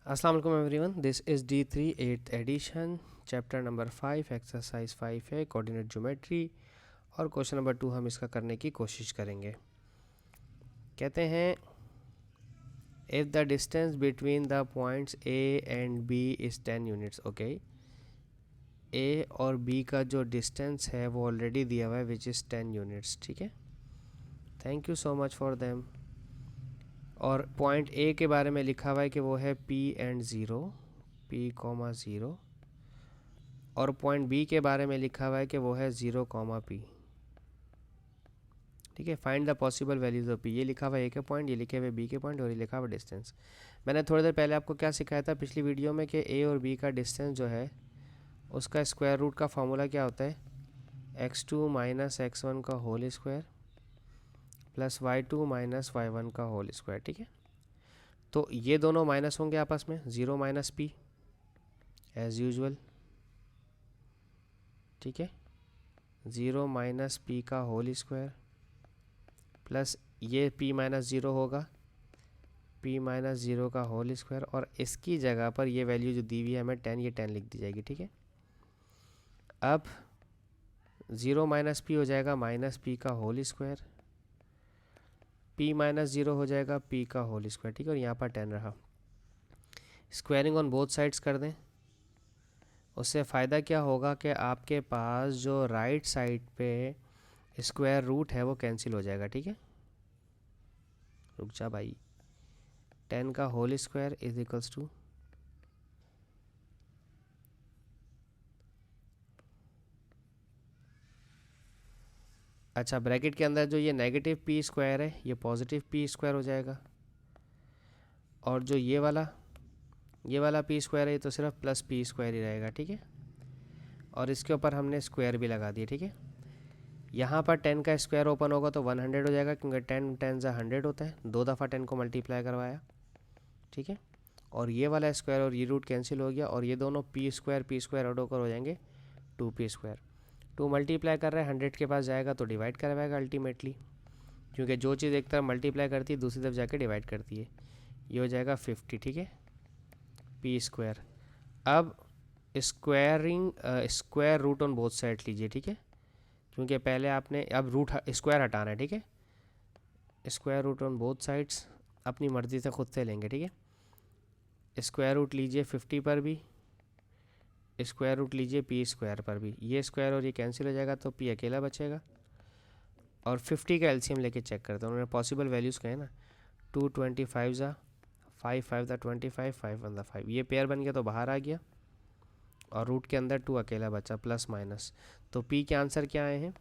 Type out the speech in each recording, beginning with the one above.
अस्सलाम वालेकुम everyone, this is D3 8th edition, chapter number 5 exercise 5 है कोऑर्डिनेट ज्योमेट्री। और क्वेश्चन नंबर 2 हम इसका करने की कोशिश करेंगे। कहते हैं if the distance between the points A and B is 10 units. Okay, A और B का जो डिस्टेंस है वो ऑलरेडी दिया हुआ है विच इज़ 10 यूनिट्स। ठीक है, thank you so much for them. और पॉइंट A के बारे में लिखा हुआ है कि वो है P एंड 0, P, 0। और पॉइंट बी के बारे में लिखा हुआ है कि वो है 0, P। ठीक है, find the possible values of P। ये लिखा हुआ है ए के पॉइंट, ये लिखे हुए बी के पॉइंट और ये लिखा हुआ डिस्टेंस। मैंने थोड़ी देर पहले आपको क्या सिखाया था पिछली वीडियो में कि ए और बी का डिस्टेंस जो है उसका स्क्वायर रूट का फॉर्मूला क्या होता है, x2 माइनस x1 का whole square plus y2 minus y1 का होल स्क्वायर। ठीक है, तो ये दोनों माइनस होंगे आपस में, 0 माइनस P एज यूजल। ठीक है, 0 माइनस P का होल स्क्वायर प्लस ये P माइनस 0 होगा, P माइनस 0 का होल स्क्वायर। और इसकी जगह पर ये वैल्यू जो दी हुई है हमें 10, ये 10 लिख दी जाएगी। ठीक है, अब 0 माइनस P हो जाएगा माइनस P का होल स्क्वायर, P माइनस 0 हो जाएगा P का होल स्क्वायर। ठीक है, और यहाँ पर 10 रहा। स्क्वायरिंग ऑन बोथ साइड्स कर दें, उससे फ़ायदा क्या होगा कि आपके पास जो राइट साइड पे स्क्वायर रूट है वो कैंसिल हो जाएगा। ठीक है, रुक जा भाई, 10 का whole square is equals to, अच्छा ब्रैकेट के अंदर जो ये नेगेटिव P स्क्वायर है ये पॉजिटिव P स्क्वायर हो जाएगा, और जो ये वाला P स्क्वायर है ये तो सिर्फ प्लस P स्क्वायर ही रहेगा। ठीक है, और इसके ऊपर हमने स्क्वायर भी लगा दिया। ठीक है, यहाँ पर 10 का स्क्वायर ओपन होगा तो 100 हो जाएगा, क्योंकि 10 10 100 होता है, 2 दफ़ा 10 को मल्टीप्लाई करवाया। ठीक है, और ये वाला स्क्वायर और ये रूट कैंसिल हो गया, और ये दोनों P स्क्वायर ऐड होकर हो जाएंगे 2P स्क्वायर। 2 मल्टीप्लाई कर रहा है, 100 के पास जाएगा तो डिवाइड करवाएगा अल्टीमेटली, क्योंकि जो चीज़ एक तरफ मल्टीप्लाई करती है दूसरी तरफ जाके डिवाइड करती है। ये हो जाएगा 50। ठीक है, P स्क्वायर। अब square root on both side लीजिए। ठीक है, क्योंकि पहले आपने अब रूट स्क्वायर हटाना है। ठीक है, square root on both sides अपनी मर्ज़ी से खुद से लेंगे। ठीक है, स्क्वायर रूट लीजिए 50 पर भी, स्क्वायर रूट लीजिए P स्क्वायर पर भी, ये स्क्वायर और ये कैंसिल हो जाएगा तो P अकेला बचेगा। और 50 का एलसीएम लेके चेक करते हैं, उन्होंने पॉसिबल वैल्यूज़ कहे ना, 2 25 ज़ा 5 5 ज़ा 25 5 1 ज़ा 5, ये पेयर बन गया तो बाहर आ गया, और रूट के अंदर 2 अकेला बचा प्लस माइनस। तो P के आंसर क्या आए हैं,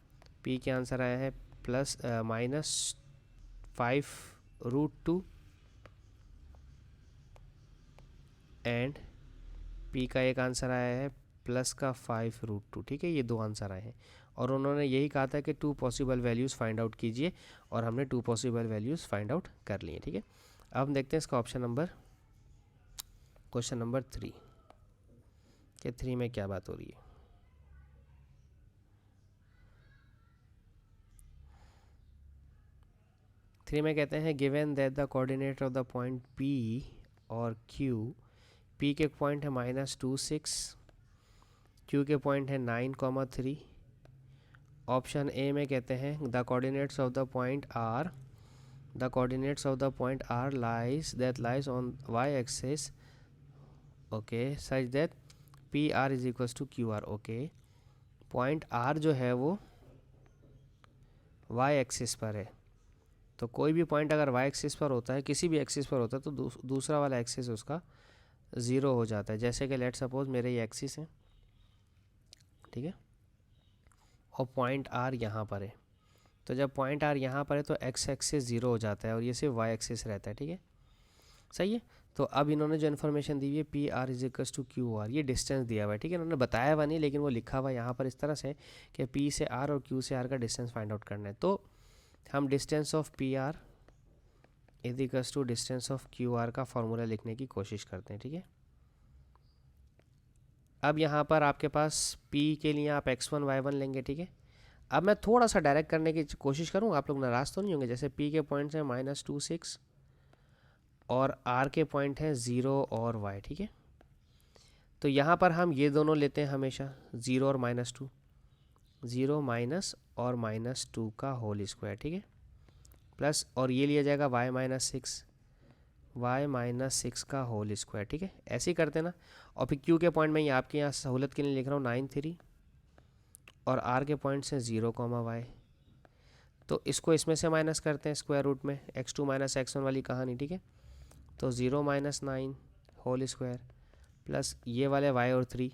P के आंसर आया है प्लस -5√2 एंड P का एक आंसर आया है प्लस का 5√2। ठीक है, ये 2 आंसर आए हैं, और उन्होंने यही कहा था कि 2 पॉसिबल वैल्यूज़ फाइंड आउट कीजिए, और हमने 2 पॉसिबल वैल्यूज़ फाइंड आउट कर लिए। ठीक है, अब हम देखते हैं इसका क्वेश्चन नंबर 3 के 3 में क्या बात हो रही है। थ्री में कहते हैं given that the coordinate of the point P और Q, P के पॉइंट है -2 6, Q के पॉइंट है 9, 3। ऑप्शन ए में कहते हैं the coordinates of the point R lies on y axis, okay, such that P R is equals to Q R. Okay, point R जो है वो y एक्सिस पर है, तो कोई भी पॉइंट अगर y एक्सिस पर होता है, किसी भी एक्सिस पर होता है, तो दूसरा वाला एक्सिस उसका 0 हो जाता है। जैसे कि लेट सपोज मेरे ये एक्सिस है, ठीक है, और पॉइंट आर यहाँ पर है, तो जब पॉइंट आर यहाँ पर है तो एक्स एक्सिस 0 हो जाता है और ये सिर्फ वाई एक्सिस रहता है। ठीक है, सही है। तो अब इन्होंने जो इन्फॉर्मेशन दी हुई है P R is equals to Q R, ये डिस्टेंस दिया हुआ है। ठीक है, इन्होंने बताया हुआ नहीं, लेकिन वो लिखा हुआ यहाँ पर इस तरह से कि पी से आर और क्यू से आर का डिस्टेंस फाइंड आउट करना है। तो हम distance of P R is equals to distance of Q R का फॉर्मूला लिखने की कोशिश करते हैं। ठीक है, अब यहाँ पर आपके पास P के लिए आप x1 y1 लेंगे। ठीक है, अब मैं थोड़ा सा डायरेक्ट करने की कोशिश करूँ, आप लोग नाराज़ तो नहीं होंगे। जैसे P के पॉइंट्स हैं -2 6 और आर के पॉइंट हैं 0 और y, ठीक है। तो यहाँ पर हम ये दोनों लेते हैं हमेशा 0 और -2, 0 माइनस और -2 का होल स्क्वायर, ठीक है, प्लस और ये लिया जाएगा y -6 का होल स्क्वायर, ठीक है। ऐसे ही करते ना। और फिर q के पॉइंट में ये आपके यहाँ सहूलत के लिए लिख रहा हूँ 9 3 और r के पॉइंट से 0, y। तो इसको इसमें से माइनस करते हैं स्क्वायर रूट में, x2 - x1 वाली कहानी, ठीक है। तो 0 - 9 होल स्क्वायर प्लस ये वाले y और 3,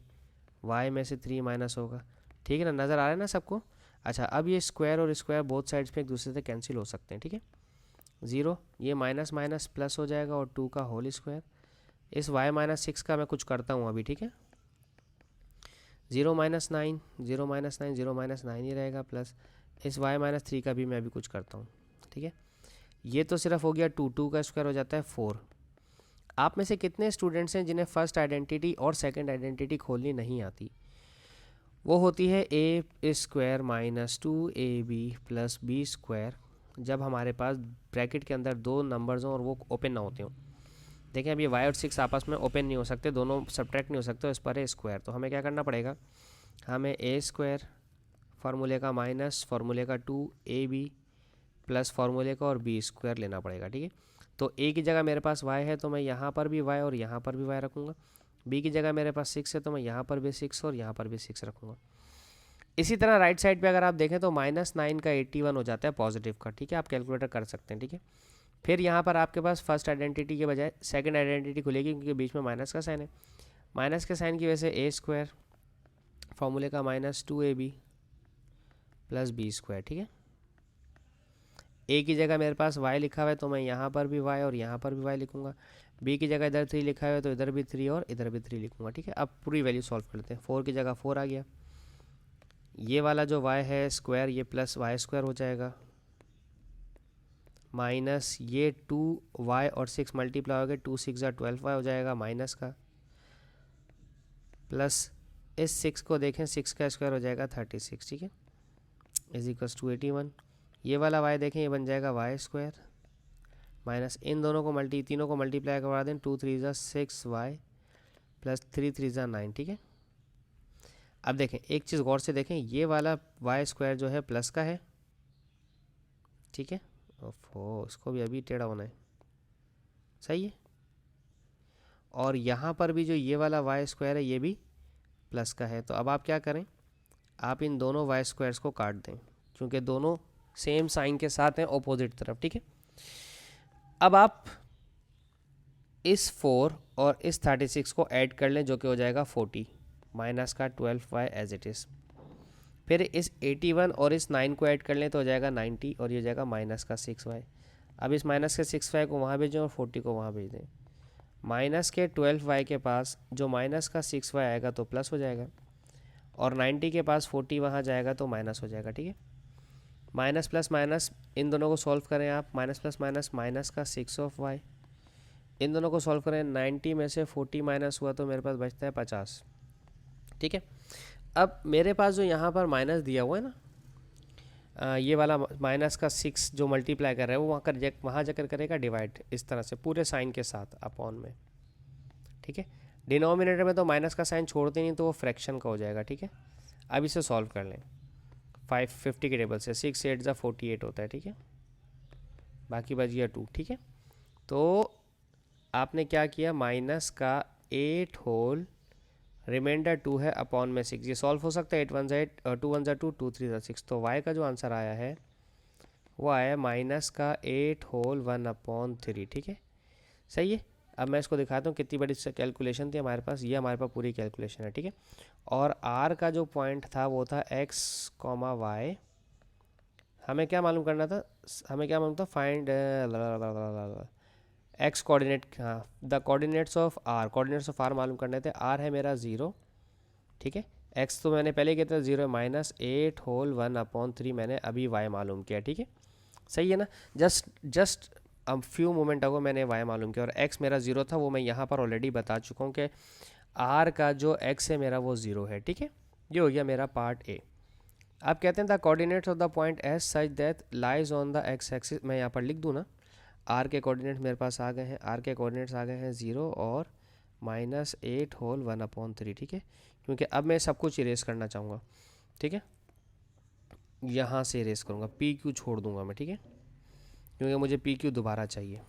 y में से 3 माइनस होगा, ठीक है ना। नज़र आ रहा है ना सबको। अच्छा, अब ये स्क्वायर और स्क्वायर बोथ साइड्स पे एक दूसरे से कैंसिल हो सकते हैं, ठीक है। 0 ये माइनस माइनस प्लस हो जाएगा और 2 का होल स्क्वायर। इस y -6 का मैं कुछ करता हूँ अभी, ठीक है। 0 - 9 0 - 9 0 - 9 ही रहेगा, प्लस इस y -3 का भी मैं अभी कुछ करता हूँ, ठीक है। ये तो सिर्फ हो गया 2 का स्क्वायर हो जाता है 4। आप में से कितने स्टूडेंट्स हैं जिन्हें फर्स्ट आइडेंटिटी और सेकंड आइडेंटिटी खोलनी नहीं आती? वो होती है a square -2ab + b square, जब हमारे पास ब्रैकेट के अंदर दो नंबर्स हों और वो ओपन ना होते हों। देखें, अब ये y और 6 आपस में ओपन नहीं हो सकते, दोनों सब्ट्रैक्ट नहीं हो सकते, इस पर है स्क्वायर। तो हमें क्या करना पड़ेगा, हमें a स्क्वायर फार्मूले का माइनस फार्मूले का 2ab प्लस फार्मूले का और b स्क्वायर लेना पड़ेगा, ठीक है। तो a की जगह मेरे पास y है तो मैं यहाँ पर भी y और यहाँ पर भी y रखूँगा। b की जगह मेरे पास 6 है तो मैं यहाँ पर भी 6 और यहाँ पर भी 6 रखूँगा। इसी तरह राइट साइड पे अगर आप देखें तो -9 का 81 हो जाता है पॉजिटिव का, ठीक है। आप कैलकुलेटर कर सकते हैं, ठीक है। फिर यहाँ पर आपके पास फर्स्ट आइडेंटिटी के बजाय सेकंड आइडेंटिटी खुलेगी, क्योंकि बीच में माइनस का साइन है। माइनस के साइन की वजह से a स्क्वायर फॉर्मूले का -2ab + b स्क्वायर, ठीक है। a की जगह मेरे पास y लिखा हुआ है तो मैं यहाँ पर भी y और यहाँ पर भी y लिखूँगा। b की जगह इधर 3 लिखा हुआ है तो इधर भी 3 और इधर भी 3 लिखूँगा, ठीक है। अब पूरी वैल्यू सॉल्व कर लेते हैं। 4 की जगह 4 आ गया, ये वाला जो y है स्क्वायर ये प्लस y स्क्वायर हो जाएगा, माइनस ये 2y और 6 मल्टीप्लाई हो गए, 2 6 12y हो जाएगा माइनस का, प्लस इस 6 को देखें 6 का स्क्वायर हो जाएगा 36, ठीक है, = 81। ये वाला y देखें ये बन जाएगा y स्क्वायर माइनस इन दोनों को तीनों को मल्टीप्लाई करवा दें, 2 3 6y प्लस 3 3 9, ठीक है। अब देखें एक चीज़ गौर से देखें, ये वाला y स्क्वायर जो है प्लस का है, ठीक है। ओफो, इसको भी अभी टेढ़ा होना है, सही है। और यहाँ पर भी जो ये वाला y स्क्वायर है ये भी प्लस का है। तो अब आप क्या करें, आप इन दोनों y स्क्वायर्स को काट दें, क्योंकि दोनों सेम साइन के साथ हैं ऑपोजिट तरफ, ठीक है। अब आप इस 4 और इस 36 को ऐड कर लें, जो कि हो जाएगा 40 माइनस का 12y एज इट इज़। फिर इस 81 और इस 9 को ऐड कर लें तो हो जाएगा 90 और ये हो जाएगा माइनस का 6y। अब इस माइनस के 6y को वहाँ भेजें और 40 को वहाँ भेज दें। माइनस के 12y के पास जो माइनस का 6y आएगा तो प्लस हो जाएगा, और 90 के पास 40 वहाँ जाएगा तो माइनस हो जाएगा, ठीक है। माइनस प्लस माइनस इन दोनों को सॉल्व करें आप, माइनस प्लस माइनस माइनस का 6y, इन दोनों को सॉल्व करें, 90 में से 40 माइनस हुआ तो मेरे पास बचता है 50, ठीक है। अब मेरे पास जो यहाँ पर माइनस दिया हुआ है ना, ये वाला माइनस का 6 जो मल्टीप्लाई कर रहा है वो वहाँ जाकर करेगा डिवाइड, इस तरह से पूरे साइन के साथ अपॉन में, ठीक है। डिनोमिनेटर में तो माइनस का साइन छोड़ते नहीं तो वो फ्रैक्शन का हो जाएगा, ठीक है। अब इसे सॉल्व कर लें 550 के टेबल से, 6 8 48 होता है, ठीक है। बाकी बच गया 2, ठीक है। तो आपने क्या किया, माइनस का 8 होल रिमाइंडर 2 है अपॉन में 6, ये सॉल्व हो सकता है। 8 1 8 2 1 2 2 3 6, तो y का जो आंसर आया है वो आया माइनस का 8 होल 1/3, ठीक है, सही है। अब मैं इसको दिखाता हूँ कितनी बड़ी कैलकुलेशन थी हमारे पास, ये हमारे पास पूरी कैलकुलेशन है, ठीक है। और r का जो पॉइंट था वो था x, y। हमें क्या मालूम करना था, हमें क्या मालूम था, फाइंड x कोऑर्डिनेट, हाँ the coordinates of r, coordinates of r मालूम करने थे। r है मेरा 0, ठीक है। x तो मैंने पहले किया था 0 माइनस 8 होल 1/3 मैंने अभी y मालूम किया, ठीक है, सही है ना। जस्ट अब फ्यू मोमेंट अगो मैंने y मालूम किया, और x मेरा 0 था, वो मैं यहाँ पर ऑलरेडी बता चुका हूँ कि r का जो x है मेरा वो 0 है, ठीक है। ये हो गया मेरा पार्ट ए। आप कहते हैं the coordinates of the point S such that lies on the x axis, मैं यहाँ पर लिख दूँ ना, आर के कोऑर्डिनेट मेरे पास आ गए हैं, आर के कोऑर्डिनेट्स आ गए हैं 0 और -8 होल 1/3, ठीक है। क्योंकि अब मैं सब कुछ इरेज करना चाहूँगा, ठीक है, यहाँ से इरेज करूँगा, पी क्यू छोड़ दूँगा मैं, ठीक है, क्योंकि मुझे पी क्यू दोबारा चाहिए।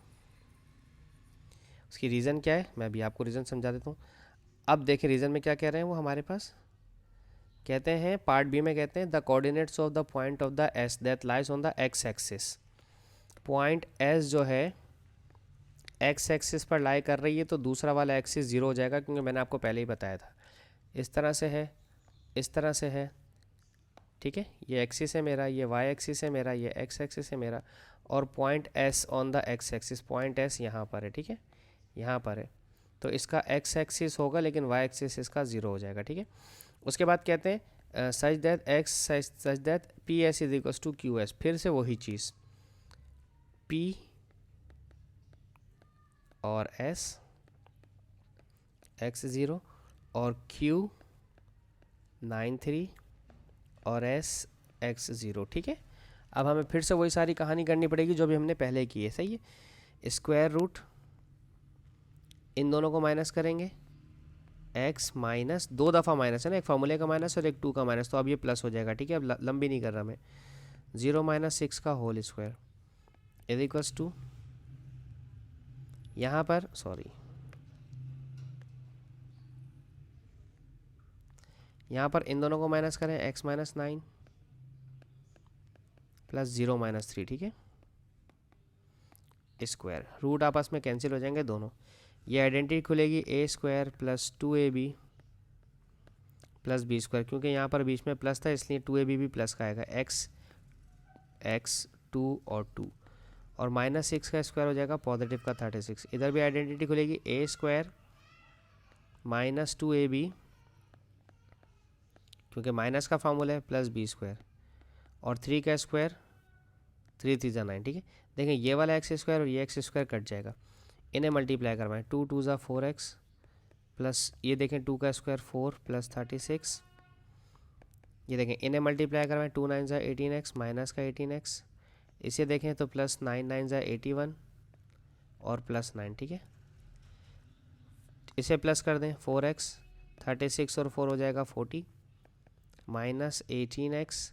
उसकी रीज़न क्या है, मैं अभी आपको रीज़न समझा देता हूँ। अब देखें रीज़न में क्या कह रहे हैं वो हमारे पास, कहते हैं पार्ट बी में कहते हैं the coordinates of the point of the S that lies on the x axis. Point S जो है एक्स एक्सिस पर लाई कर रही है, तो दूसरा वाला एक्सिस 0 हो जाएगा, क्योंकि मैंने आपको पहले ही बताया था। इस तरह से है, इस तरह से है, ठीक है, ये एक्सिस है मेरा, ये वाई एक्सिस है मेरा, ये एक्स एक्सिस है मेरा, और point S on the x axis, point S यहाँ पर है, ठीक है, यहाँ पर है, तो इसका एक्स एक्सिस होगा लेकिन वाई एक्सिस इसका 0 हो जाएगा, ठीक है। उसके बाद कहते हैं such that X such that P S is equals to Q S. फिर से वही चीज़, पी और एस एक्स 0 और क्यू 9 3 और एस एक्स 0, ठीक है। अब हमें फिर से वही सारी कहानी करनी पड़ेगी जो भी हमने पहले की है, सही है। स्क्वायर रूट इन दोनों को माइनस करेंगे, x माइनस 2 दफ़ा माइनस है ना, एक फार्मूले का माइनस और एक 2 का माइनस, तो अब ये प्लस हो जाएगा, ठीक है। अब लंबी नहीं कर रहा मैं, 0 - 6 का whole square is equals to, यहाँ पर सॉरी, यहाँ पर इन दोनों को माइनस करें, x - 9 प्लस 0 - 3, ठीक है, स्क्वायर। रूट आपस में कैंसिल हो जाएंगे दोनों, ये आइडेंटिटी खुलेगी a² plus 2ab plus b², क्योंकि यहाँ पर बीच में प्लस था इसलिए 2ab भी प्लस का आएगा, x 2 और 2, और -6 का स्क्वायर हो जाएगा पॉजिटिव का 36। इधर भी आइडेंटिटी खुलेगी a² माइनस 2ab, क्योंकि माइनस का फॉर्मूला है, प्लस b², और 3 का स्क्वायर 3 3 9, ठीक है। देखें ये वाला x² और ये x² कट जाएगा, इन्हें मल्टीप्लाई करवाएं, 2 2 4x प्लस ये देखें 2 का स्क्वायर 4 प्लस 36, ये देखें इन्हें मल्टीप्लाई करवाएं, 2 9 18x माइनस का 18x, इसे देखें तो प्लस 9 9 81 और प्लस 9, ठीक है। इसे प्लस कर दें 4x, 36 और 4 हो जाएगा 40 माइनस 18x,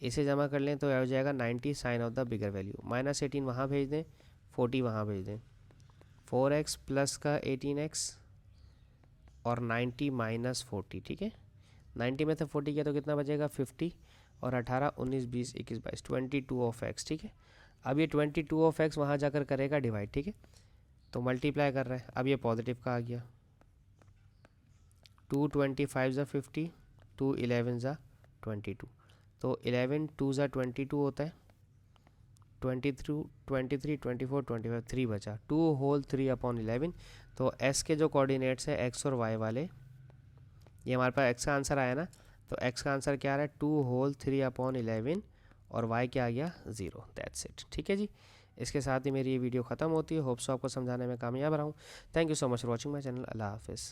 इसे जमा कर लें तो हो जाएगा 90 sign of the bigger value, -18 वहाँ भेज दें, 40 वहाँ भेज दें, 4x प्लस का 18x और 90 माइनस 40, ठीक है। 90 में से 40 किया तो कितना बचेगा 50, और 18 19 20 21 22 22 ऑफ x, ठीक है। अब ये 22 ऑफ x वहाँ जाकर करेगा डिवाइड, ठीक है, तो मल्टीप्लाई कर रहा है, अब ये पॉजिटिव का आ गया, 2 25 50, 2 11 22, तो 11 2 22 होता है, 23 24 25 3 बचा, 2 होल 3/11। तो s के जो कोऑर्डिनेट्स है x और y वाले, ये हमारे पास x का आंसर आया ना, तो x का आंसर क्या आ रहा है 2 होल 3/11 और y क्या आ गया 0, दैट्स इट, ठीक है जी। इसके साथ ही मेरी ये वीडियो ख़त्म होती है, होप्स आपको समझाने में कामयाब रहा हूँ। Thank you so much for watching my channel, अल्लाह हाफिज़।